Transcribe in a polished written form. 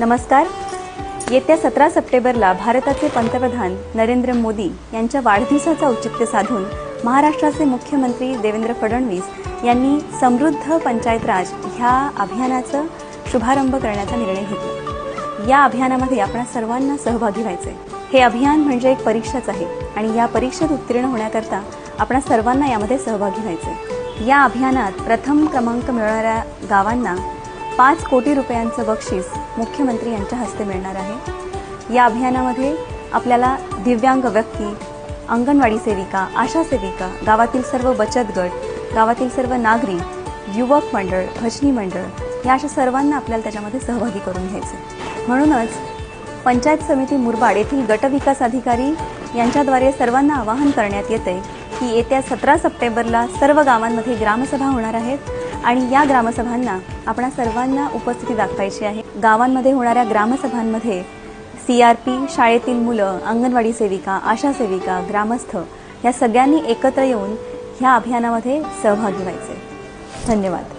नमस्कार. येत्या 17 सप्टेंबरला भारताचे पंतप्रधान नरेंद्र मोदी यांच्या वाढदिवसाचा औचित्य साधून महाराष्ट्राचे मुख्यमंत्री देवेंद्र फडणवीस यांनी समृद्ध पंचायत राज ह्या अभियानाचा शुभारंभ करण्याचा निर्णय घेतला. या अभियानामध्ये आपण सर्वांना सहभागी व्हायचे. हे अभियान म्हणजे एक परीक्षाच आहे आणि या परीक्षेत उत्तीर्ण होण्याकरता आपण सर्वांना यामध्ये सहभागी व्हायचे. या अभियानात प्रथम क्रमांक मिळवणाऱ्या गावांना 5 कोटी रुपयांचं बक्षीस मुख्यमंत्री यांच्या हस्ते मिळणार आहे. या अभियानामध्ये आपल्याला दिव्यांग व्यक्ती, अंगणवाडी सेविका, आशा सेविका, गावातील सर्व बचत गट, गावातील सर्व नागरिक, युवक मंडळ, भजनी मंडळ या अशा सर्वांना आपल्याला त्याच्यामध्ये सहभागी करून घ्यायचे. म्हणूनच पंचायत समिती मुरबाड येथील गट विकास अधिकारी यांच्याद्वारे सर्वांना आवाहन करण्यात येते की येत्या 17 सप्टेंबरला सर्व गावांमध्ये ग्रामसभा होणार आहेत आणि या ग्रामसभांना आपण सर्वांना उपस्थिती दाखवायची आहे. गावांमध्ये होणाऱ्या ग्रामसभांमध्ये CRP, शाळेतील मुलं, अंगणवाडी सेविका, आशा सेविका, ग्रामस्थ या सगळ्यांनी एकत्र येऊन ह्या अभियानामध्ये सहभागी व्हायचे. धन्यवाद.